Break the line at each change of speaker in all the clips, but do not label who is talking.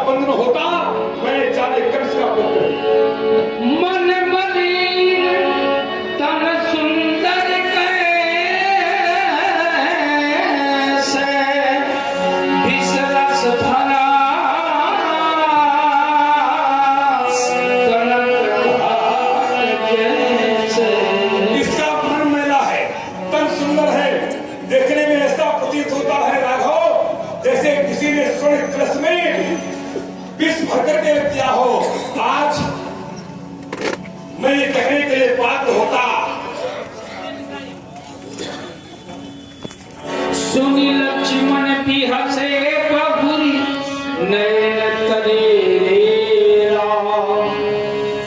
बंधन होता, मैं जाने कंस का पुत्र।
मन मलिन तन सुंदर कैसे विष रस भरा
इसका मन मैला है, तन सुंदर है, देखने में ऐसा प्रतीत होता है राघव जैसे किसी ने स्वर्ण कलश में विष भर करके दिया हो। आज मैं ये कहने के लिए पात्र होता।
सुनी लक्ष्मण भी हंसे बहुरी नयन तरे राम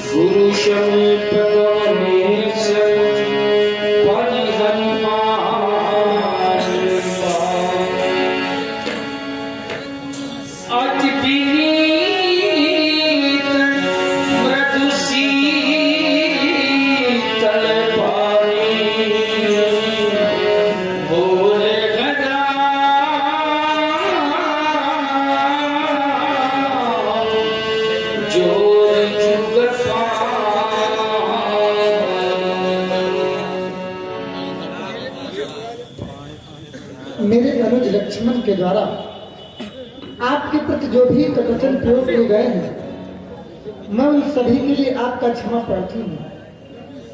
गुरु समीप गणेश परि हनुमान अति विनीत मृदु शीतल पानी बोले गदा जोर जुगत
मेरे अनुज लक्ष्मण के द्वारा आपके प्रति जो भी कटवचन प्रयोग किए गए हैं, मैं उन सभी के लिए आपका क्षमा प्रार्थी हूँ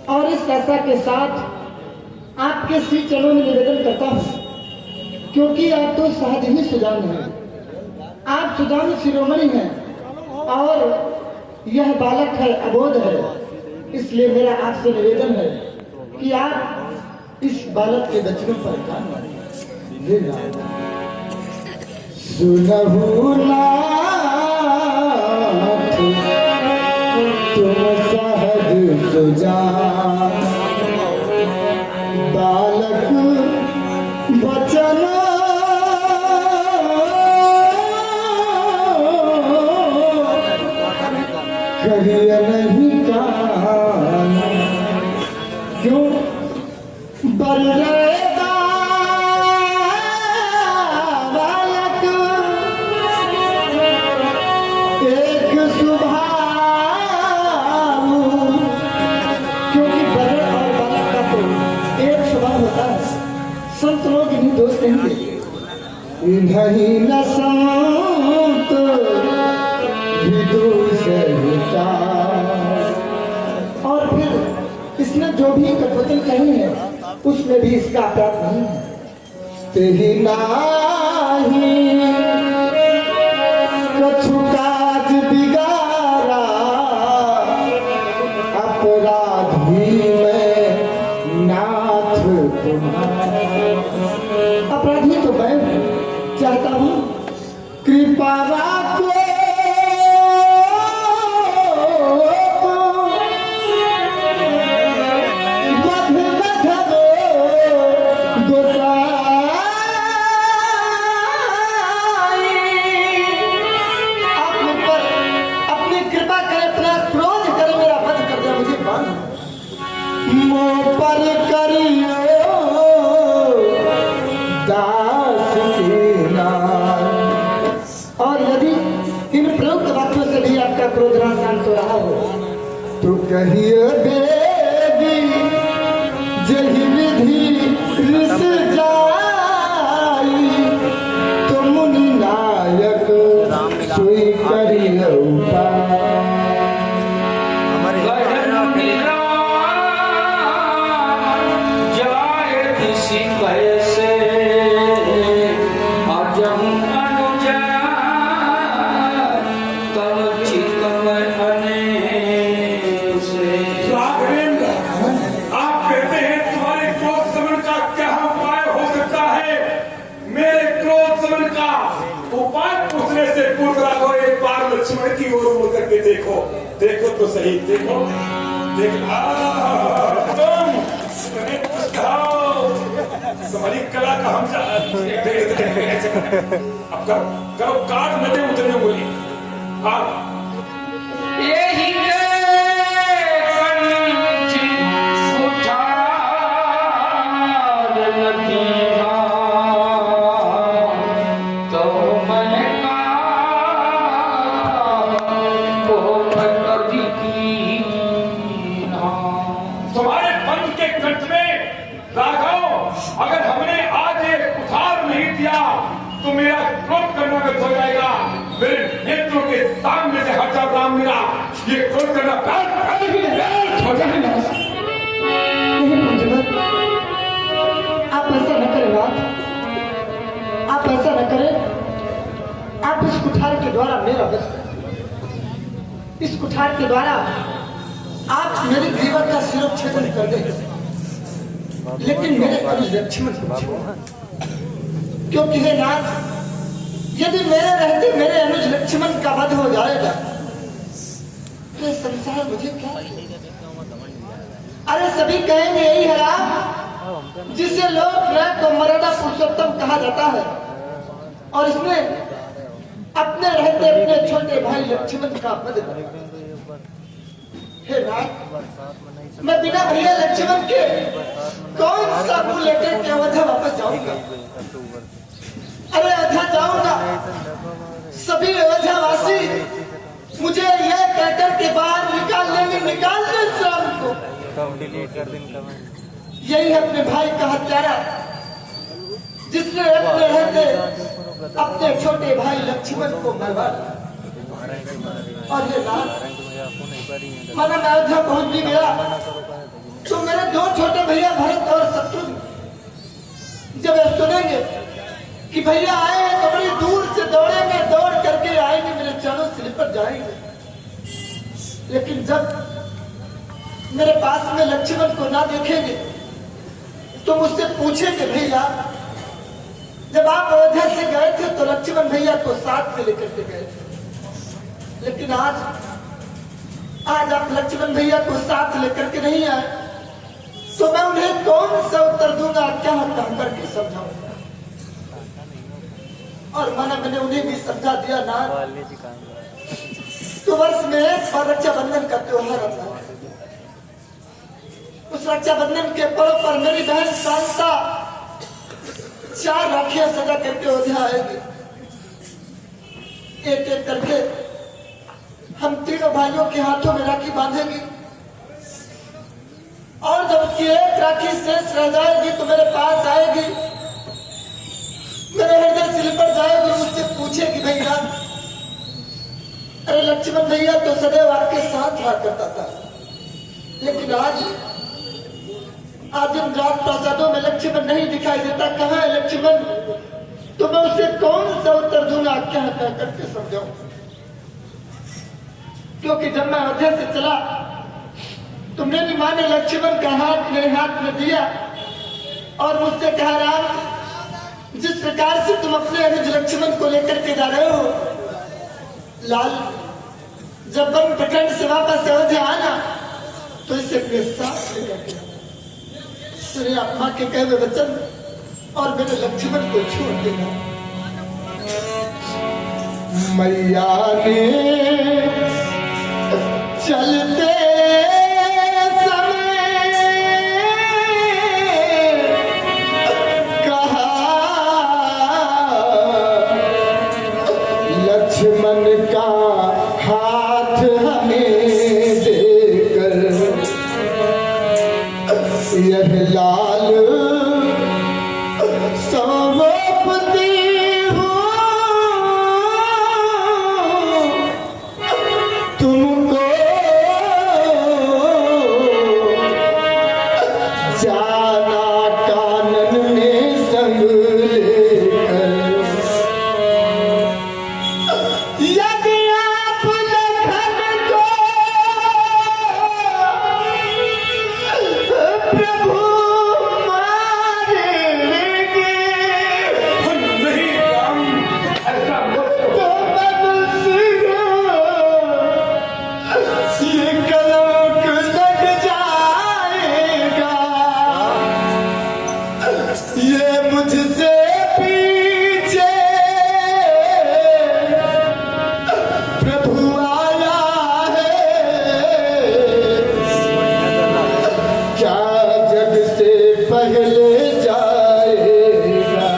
और इस आशा के साथ आपके श्री चरणों में निवेदन करता हूँ, क्योंकि आप तो सहज ही सुजान हैं, आप सुजान शिरोमणि हैं और यह बालक है, अबोध है। इसलिए मेरा आपसे निवेदन है कि आप इस बालक के वचनों पर ध्यान दें। सुनहु नाथ तुम सहज सुजान, बालक वचन कहिए नहीं कान, क्यों बर संत लोग इन्हीं दोस्त कहेंगे, नहीं न संत विदुष होता। और फिर इसने जो भी कथवचन कहे हैं उसमें भी इसका अपराध नहीं है। तेहि नाही कछु काज बिगाड़ा, अपराध भी मैं नाथ तुम्हारा। अपराधी तो मैं चाहता हूँ, कृपा राखो बध बध दो गोसाई। आप मुझ पर अपनी कृपा करे, अपना क्रोध करे, मेरा वध कर दे, मुझे मान मोह पर करियो दास के नाम। और यदि इन प्रयुक्त वाक्यों से भी आपका क्रोध शांत हो रहा हो तो कहिए बेबी जही विधि रिस जाई, तो मुनि नायक सोई करियो उपाय।
लक्ष्मण की ओर मुड़ करके देखो, देखो तो सही, देखो देखो तुम तुम्हारी कला का हम अब करो काट नदे उतरने बोली। आप
यही
सामने से हट जाओ राम मेरा, ये खोल करना छोटा है ना।
नहीं पंचवत, आप ऐसा न करें बात, आप ऐसा न करें। आप इस कुठार के द्वारा मेरा बस करें। इस कुठार के द्वारा आप मेरे जीवन का शिरोच्छेदन कर दें, लेकिन मेरे अनुज लक्ष्मण को छोड़। क्योंकि हे नाथ, यदि मेरे रहते मेरे अनुज लक्ष्मण का वध हो जाएगा तो संसार मुझे क्या? अरे सभी कहेंगे यही है राम, जिसे लोग को मर्यादा पुरुषोत्तम कहा जाता है, और इसमें अपने रहते अपने छोटे भाई लक्ष्मण का वध। हे नाथ, मैं बिना भैया लक्ष्मण के कौन सा मुंह लेकर के अयोध्या वापस जाऊंगा? अरे अयोध्या जाऊंगा, सभी अयोध्यावासी मुझे यह कहकर के बाहर निकाल लेंगे, निकाल दे श्राम को। यही है अपने भाई का हत्यारा, जिसने अपने रहते अपने छोटे भाई लक्ष्मण को मरवा। और ये नाथ, माना मैं अयोध्या पहुंच भी गया तो मेरे दो छोटे भैया भरत और शत्रुघ्न जब ये सुनेंगे कि भैया आए हैं तो बड़ी दूर से दौड़ेंगे, दौड़ करके आएंगे, मेरे चरणों से लिपट जाएंगे। लेकिन जब मेरे पास में लक्ष्मण को ना देखेंगे तो मुझसे पूछेंगे भैया, जब आप अयोध्या से गए थे तो लक्ष्मण भैया को साथ में लेकर के गए थे, लेकिन आज आप लक्ष्मण भैया को साथ लेकर के नहीं आए, तो मैं उन्हें कौन सा उत्तर दूंगा, क्या कह करके समझाऊंगा? और माना मैंने उन्हें भी समझा दिया ना, तो वर्ष में एक बार रक्षाबंधन का त्योहार आता है। उस रक्षाबंधन के पर्व पर मेरी बहन शांता 4 राखियां सजा करके अयोध्या आएगी। एक एक करके हम तीनों भाइयों के हाथों में राखी बांधेंगी, और जब उसकी एक राखी शेष रह जाएगी तो मेरे पास आएगी, मेरे हृदय से लिपट जाएगी, मुझसे पूछेगी भैया, अरे लक्ष्मण भैया तो सदैव आपके साथ रहा करता था, लेकिन आज इन रात प्रासादों में लक्ष्मण नहीं दिखाई देता, कहाँ है लक्ष्मण? तो मैं उसे कौन सा उत्तर दूंगा, क्या कह करके समझाऊं? क्योंकि जब मैं अयोध्या से चला तो मेरी माँ ने लक्ष्मण का हाथ मेरे हाथ में दिया और मुझसे कहा, राम, जिस प्रकार से तुम अपने अनुज लक्ष्मण को लेकर के जा रहे हो, लाल, जब वन प्रखंड से वापस अयोध्या आना तो इसे अपने साथ लेकर के सुनिए माँ के कहे हुए वचन, और मेरे लक्ष्मण को छोड़ देना। मैया ने चलते समय कहा, लक्ष्मण का हाथ हमें देकर यह लाल सौंपती हूँ तुमको, जाना कानन में संग लेकर। यदि आप लखन को प्रभु मारेंगे,
नहीं राम, ऐसा मत करो।
तो ये कलंक लग जाएगा, ये मुझसे पीछे प्रभु आया है, क्या जग से पहले जाएगा?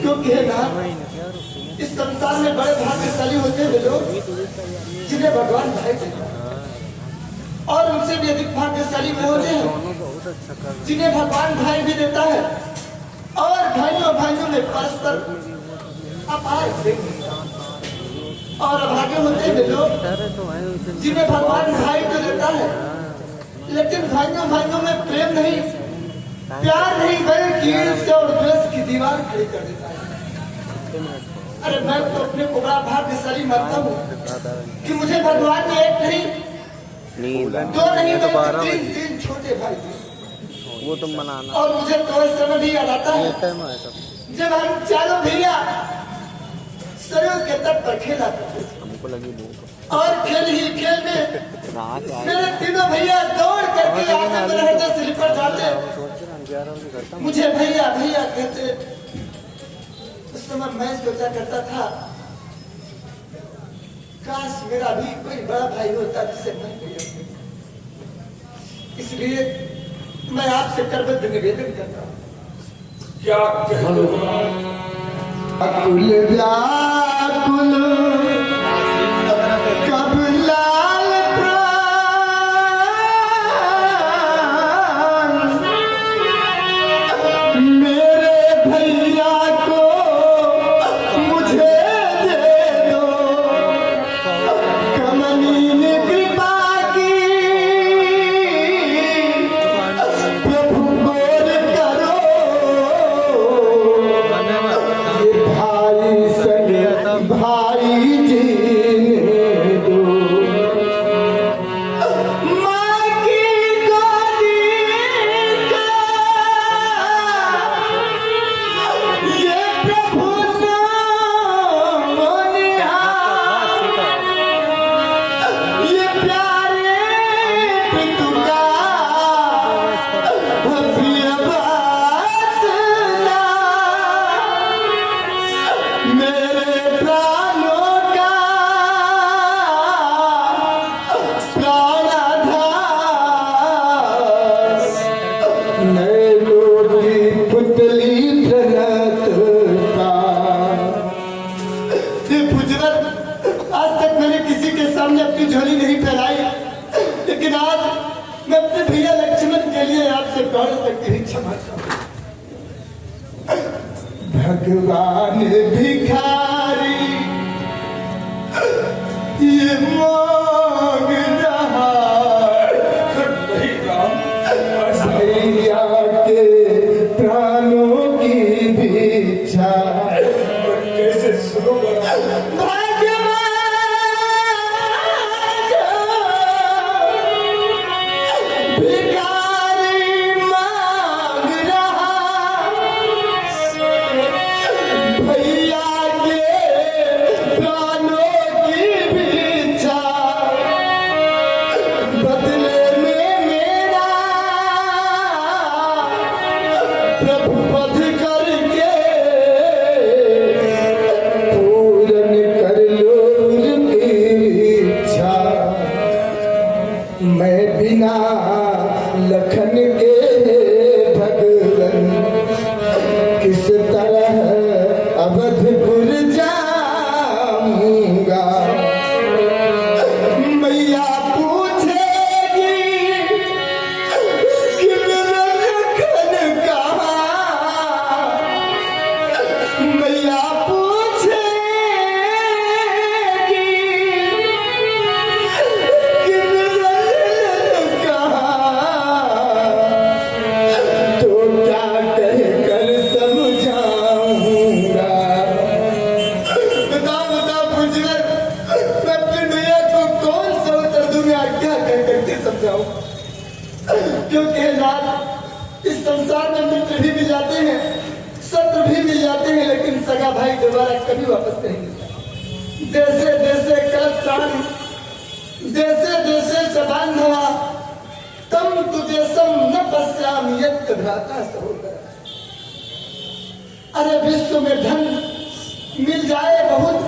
क्योंकि है ना, इस संसार में बड़े भाग्यशाली होते हैं वे लोग जिन्हें भगवान भाई देता है, और उनसे भी अधिक भाग्यशाली वे होते हैं जिन्हें भगवान भाई भी देता है, और भाइयों भाइयों में परस्पर अपार प्रेम होता है। और अभागे होते हैं लोग जिन्हें भगवान भाई तो देता है, लेकिन भाइयों में प्रेम नहीं, प्यार नहीं, बल्कि ईर्ष्या और द्वेष की दीवार खड़ी कर देता है। अरे मैं तो अपने को बड़ा भाग्यशाली मानता हूँ कि मुझे भगवान ने एक नहीं, दो नहीं, तीन छोटे भाई थे।
वो तुम बनाना
और मुझे तो इस समय भी याद आता है जब हम चारों भैया सरयू के तट पर खेला करते थे।
हमको लगी भूख
और खेल ही खेल में मेरे तीनों भैया दौड़ करके आगे बढ़ रहे थे, स्लीपर डालते, मुझे भैया भैया कहते। उस समय मैं सोचा करता था काश मेरा भी कोई बड़ा भाई होता जिसे मैं भैया। इसलिए मैं आपसे करबद्ध निवेदन करता हूँ।
क्या कहूँ
अकुल व्याकुल कब लाल प्राण मेरे भैया को मुझे दे दो, कमनीन कृपा की प्रभु बोल करो, ये भाई सगे भाई जीने दो। माँ की गोदी का ये प्रभु नाम निहार, ये प्यारे पितु का भव्य वासना, मेरे प्राणों का प्राणाधार, नैनों की पुतली प्रणतता। ये पुजवर, आज तक मैंने किसी के सामने अपनी झोली नहीं फैलाई, लेकिन आज मैं अपने भैया लक्ष्मण के लिए आपसे प्राण तक की क्षमा चाहूं। भगवान भिखारी ये मांग रहा
नहीं राम, ऐसा
भैया के प्राणों की भिक्षा।
कैसे सुनूंगा?
भिखारी मांग रहा भैया के प्राणों की भिक्षा, बदले में मेरा प्रभु पथ करके पूर्ण कर लो उनकी इच्छा। मैं बिना लखन के भगवन किस तरह अवधपुर जाऊंगा। मैया पूछेगी कि मेरा लखन कहाँ, मैया पूछेगी कि मेरा लखन कहाँ, तो क्या कहकर समझाऊंगा। बताओ बताओ पुजवर, मैं अपने भैया को कौन सा उत्तर दूं, मैं क्या कह करके समझाऊं। क्योंकि लाल, इस संसार में मित्र भी मिल जाते हैं, शत्रु भी मिल जाते हैं, लेकिन सगा भाई दोबारा कभी वापस नहीं मिलता। देशे देशे कर प्राण, देशे देशे च बांधवा, तम तुझे सम न पश्याम यत् भ्राता सहोदर। अरे विश्व में धन मिल जाए बहुत,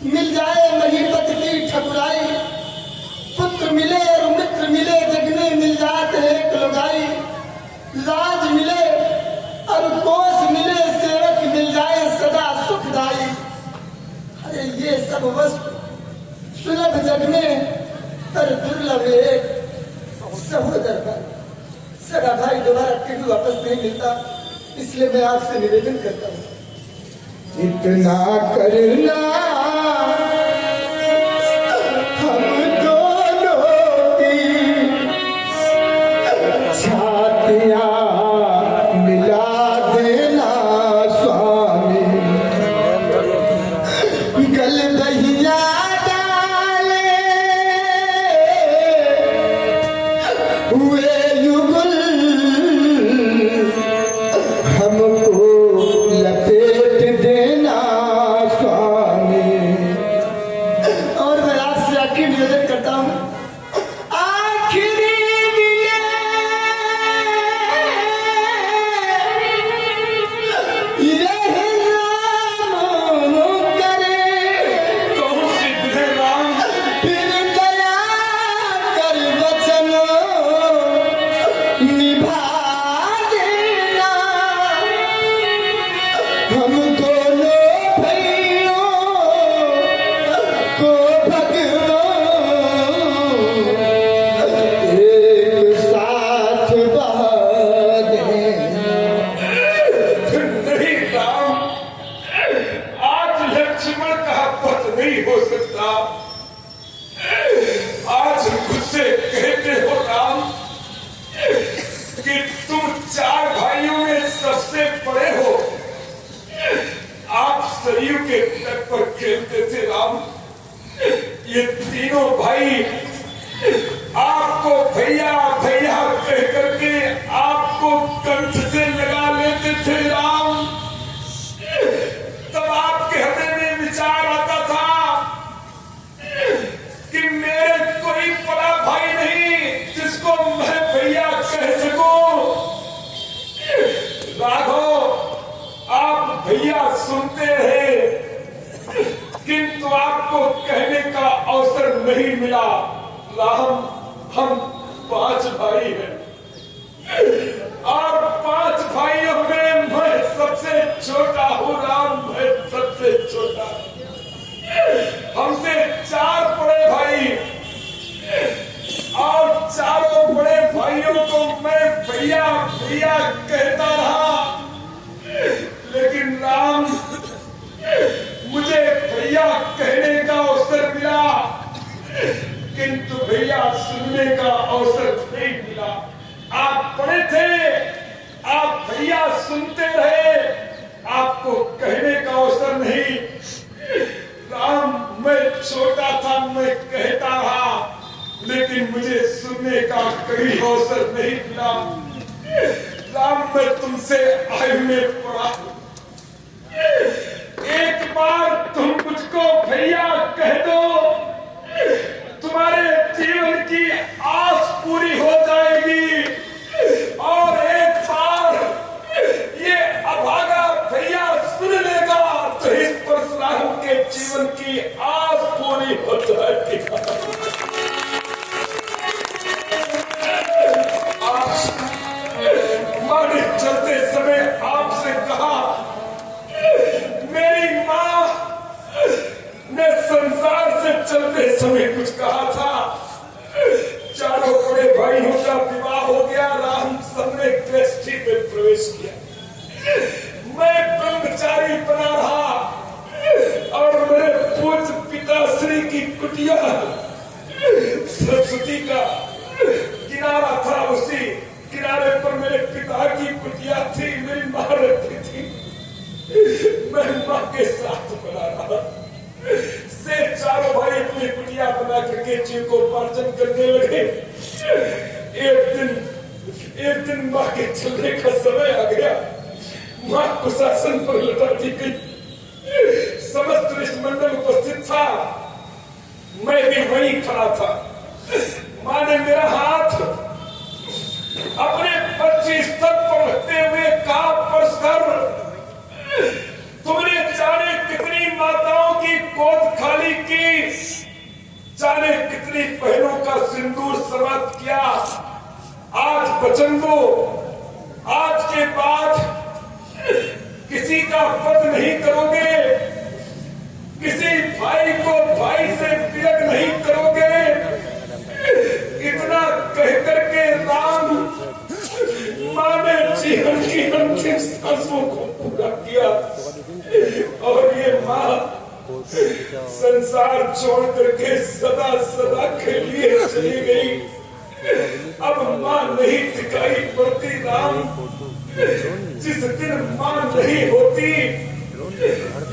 मिल जाए महीपत की ठकुराई, पुत्र मिले और मित्र मिले, जग में मिल जाते एक लुगाई। लाज मिले और कोष मिले, सेवक मिल जाए सदा सुखदाई। अरे ये सब वस्तु सुलभ जग में, पर दुर्लभ एक सहोदर भाई, सगा भाई दोबारा कभी वापस नहीं मिलता। इसलिए मैं आपसे निवेदन करता हूँ, इतना करना गल दहिया डाले हुए युगल हमको लपेट देना स्वामी। और मैं आपसे आखिरी निवेदन करता हूँ, आखिरी
कौन सी विधि राम?
फिर दया कर वचन निभा देना। हम दोनों भाइयों को भगवान एक साथ बहा देना।
नहीं राम, आज लक्ष्मण का पथ नहीं हो सकता। आज मुझसे कहते हो राम कि तुम 4 भाइयों में सबसे बड़े हो। आप सरयू के तट पर खेलते थे राम। ये तीनों भाई आपको भैया भैया कह करके आपको कंठ से लगा लेते थे राम। तब आपके हृदय में विचार आता था कि मेरे कोई बड़ा भाई नहीं जिसको मैं भैया कह सकूं। राघव, आप भैया सुनते रहे किंतु आपको कहने का अवसर नहीं मिला। राम, हम 5 भाई हैं और 5 भाइयों में मैं सबसे छोटा हूँ राम, मैं सबसे छोटा। हमसे 4 बड़े भाई और चारों बड़े भाइयों को मैं भैया भैया कहता रहा। लेकिन राम, मुझे भैया कहने का अवसर मिला किंतु भैया सुनने का अवसर नहीं मिला। आप बड़े थे, आप भैया सुनते रहे, आपको कहने का अवसर नहीं। राम, मैं छोटा था, मैं कहता रहा लेकिन मुझे सुनने का कभी अवसर नहीं मिला। राम, मैं तुमसे आयु में पड़ा हूं। एक बार तुम मुझको भैया कह दो, तुम्हारे जीवन की आस पूरी हो जाएगी। और एक बार ये अभागा भैया सुन लेगा तो इस परशुराम के जीवन की आस पूरी हो जाएगी। माँ ने चलते समय आपसे कहा, मेरी माँ ने संसार से चलते समय कुछ कहा था। चारों बड़े भाइयों का विवाह हो गया, राम सबने गृहस्थी में प्रवेश किया। मैं ब्रह्मचारी बना रहा और मेरे पूज्य पिताश्री की कुटिया सरस्वती का किनारा था, उसी किनारे पर मेरे पिता की कुटिया थी, मेरी माँ रहती थी। मैं माँ के साथ बना रहा। से चारों भाई अपनी कुटिया बना करके जीविकोपार्जन करने लगे। एक दिन माँ के चलने का समय आ गया। माँ कुशासन पर लटा दी गई। समस्त ऋषिमंडल उपस्थित था, मैं भी वहीं खड़ा था। माँ ने मेरा हाथ अपने 25 तक पर रखते हुए कहा, परशुधर, तुमने जाने कितनी माताओं की गोद खाली की, जाने कितनी बहनों का सिंदूर समाप्त किया। आज वचन दो, आज के बाद किसी का वध नहीं करोगे, किसी भाई को भाई से विलग नहीं करोगे। इतना कहकर के राम माँ ने जीवन की अंतिम सांसों को पूरा किया और ये माँ संसार छोड़ करके सदा सदा के लिए चली गई। अब माँ नहीं दिखाई पड़ती राम। जिस दिन माँ नहीं होती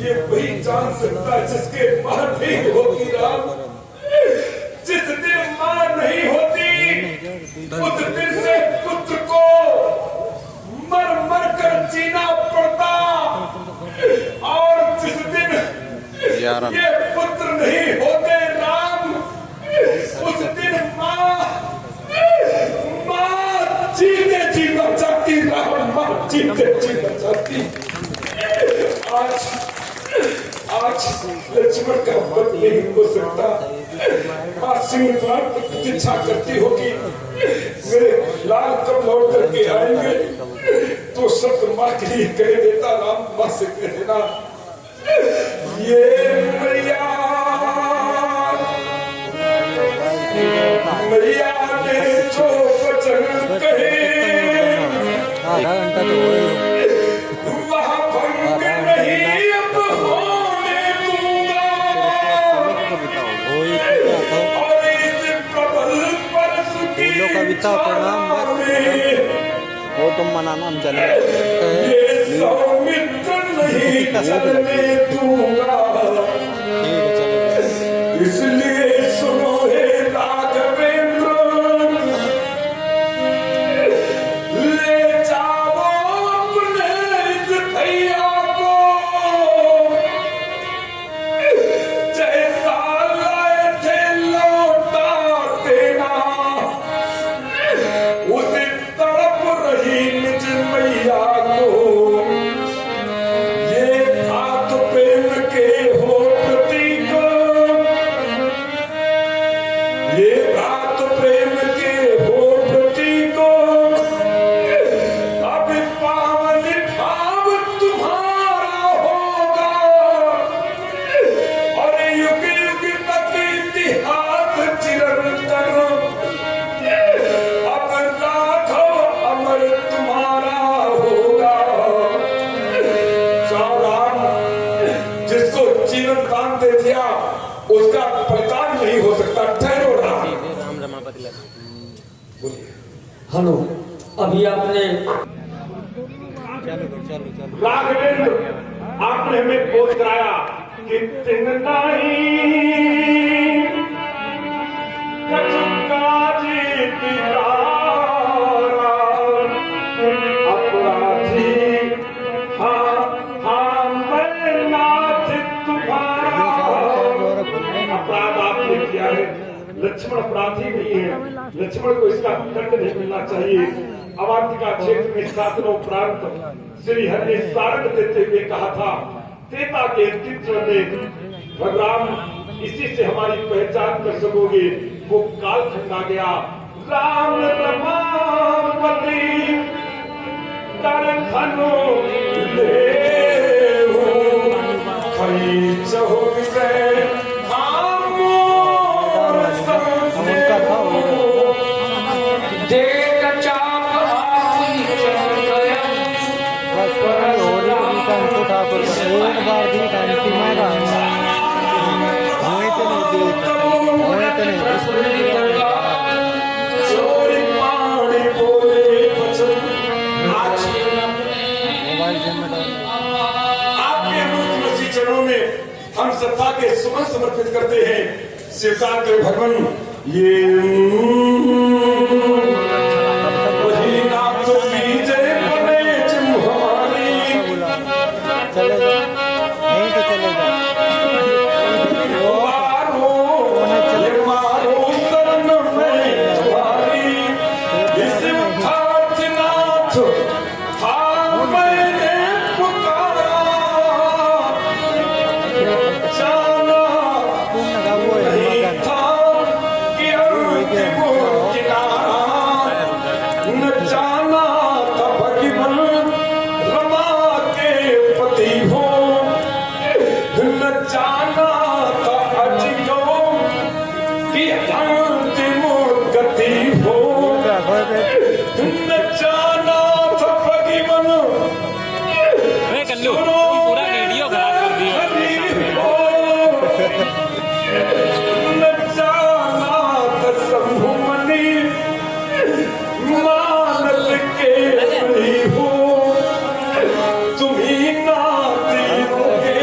ये वही जान सकता है जिसके मां नहीं होती राम। जिस दिन मां नहीं होती उस दिन से पुत्र को मर मर कर जीना पड़ता, और जिस दिन ये पुत्र नहीं होते राम, उस दिन मां जीते जी मर जाती राम, मां जीते जी मर जाती। आज लक्ष्मण का वध नहीं हो सकता। मां सिंहद्वार पर प्रतीक्षा करती होगी मेरे लाल कब लौट करके आएंगे, तो शब्द मां के लिए कह देता राम, मां से कह देना ये मैया ने जो वचन कहे
आधा घंटा तो
वह भंग नहीं अब होने दूंगा, और इस प्रबल परस की
कविता प्रणाम वो तुम मनाना, हम चले
ये सौमित्र नहीं चलने दूंगा। इसलिए सुनो हे राघवेंद्र, ले जाओ अपने इस भैया को, जैसा लाए थे लौटा देना। उसे तड़प रही निज मैया को, ये हाथ प्रेम के होठ प्रतीक, ये बात प्रेम के होठ प्रतीक। अब पावन भाव तुम्हारा होगा, और युग युग तक इतिहास चिरंतन। अब राघव अमर तुम्हारा होगा। सावधान, जिसको जीवन दान दे दिया उसका परितान नहीं हो सकता। ठहरो राम।
हेलो, अभी आपने
राघवेंद्र, आपने हमें बोध कराया कि तिनताई कचुकाजी पितारा अपराधी, हाँ मैं नाथ तुम्हारा। अपराध आपने किया है, लक्ष्मण अपराधी नहीं है, लक्ष्मण को इसका दंड नहीं मिलना चाहिए। अवांतिका क्षेत्र में सातनों प्रांत श्री हरि ने सारंग देते हुए कहा था, तेता के चित्र में भगवान इसी से हमारी पहचान कर सकोगे। वो कालखंड आ गया। राम रमापति कर धनो ले खई चहो विजय
देख चाप आपुनी चढ़ गया,
ठाकुर एक बार भी कांति मारा हुए तो नहीं
चोरी पानी बोले बचन। आज आपके अमृत चरणों में हम सत्ता के सुमन समर्पित करते हैं। स्वीकार करें भगवान, ये वही नाथ विजय बने जिम्हारी।
चले जाओ, नहीं तो चले जाओ।
मारो शरण में तुम्हारी, इस नाथ था मैंने पुकारा, जाना नहीं था कि अंतिम किनारा, न जाना था भगवान रमा के पति हो, न जाना था अजियो की अंतिम गति हो, न जाना था भगवान
कल्लू पूरा वीडियो खराब कर दिया।
न जाना था शंभुमणि मानस के बलि हो, तुम्ही नाती होगे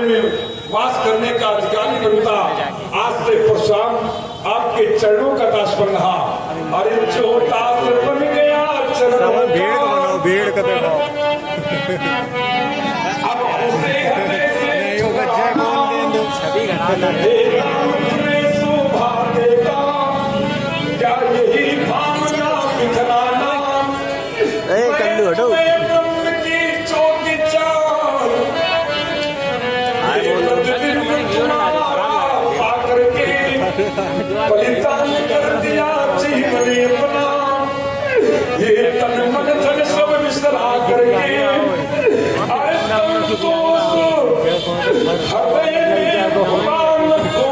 में वास करने का अधिकारी बनता। आज से परशुराम आपके चरणों का दास बन रहा। अरे जो दास बन गया चरणों का,
भीड़ का देखो
अब उसे हमें से
नहीं होगा जय गोविंद छवि
हे राम तुम्हें शोभा देता, क्या यही भावना बिखराना?
कल्लू हटो
ब्रह्म की ज्योति चार, ये प्रतिबिंब तुम्हारा पाकर के बलिदान कर दिया जीवन अपना। ये तन मन धन सब विसरा करके अरे तुमको हृदय में भगवान को,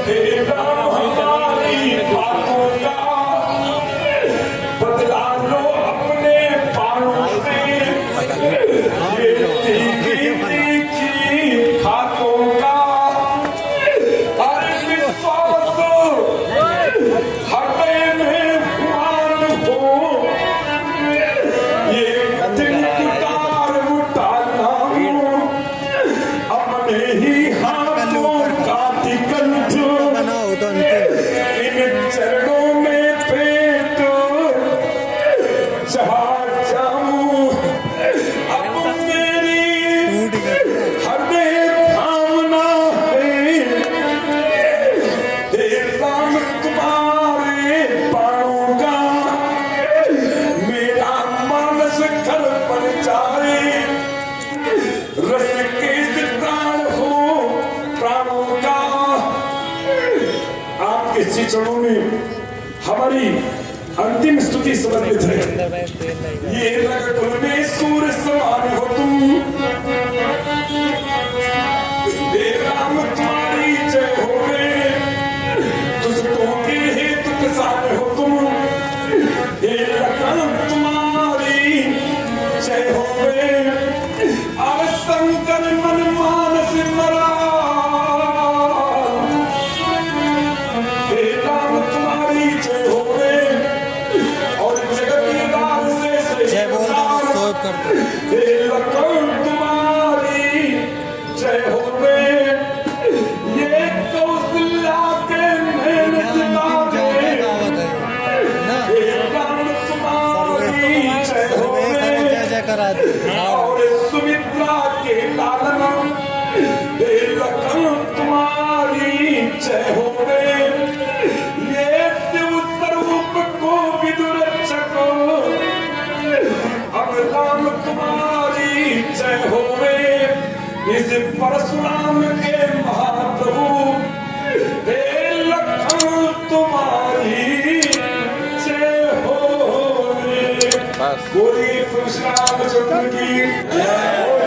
हे राम हमारी बातों का बदला लो अपने बाणों से। ये तीखी तीखी खातों का अरे विश्वास हृदय में भगवान हो। ये कठिन उतार उठाना अपने ही हाथों का कंठ,
बनाओ तो अंतिम
इन चरणों में पेट जहाँ जाऊं अब मेरी
टूट गया
हृदय थामना है। हे राम तुम्हारे बाणों का मेरा मानस घर बन जाए। रस के सिद्धांत हो प्राणों का। आपके श्री चरणों में हमारी अंतिम स्तुति समर्पित है। ये रगकुल में सूर्य समान हो तुम, हे राम तुम्हारी जय होवे। दुष्टों के हेतु किसान हो तुम, हे लखन तुम्हारी जय होवे। अब शंकर मन मानस मरा, हे राम तुम्हारी जय होवे। और जगत निवास से
जय बोल दो सोच कर दो
हे लखन तुम्हारी जय होवे। ये कौशल्या के मेहनत तारे,
ना
हे राम तुम्हारी जय होवे।
जय जय करा दे
और सुमित्रा के लालन, हे लखन तुम्हारी जय होवे। ये शिव स्वरूप को विदुरक्षक, अब राम तुम्हारी जय होवे। इस परशुराम के महाप्रभु, हे लखन तुम्हारी जय होवे। बोलिए परशुराम चंद्र की जय।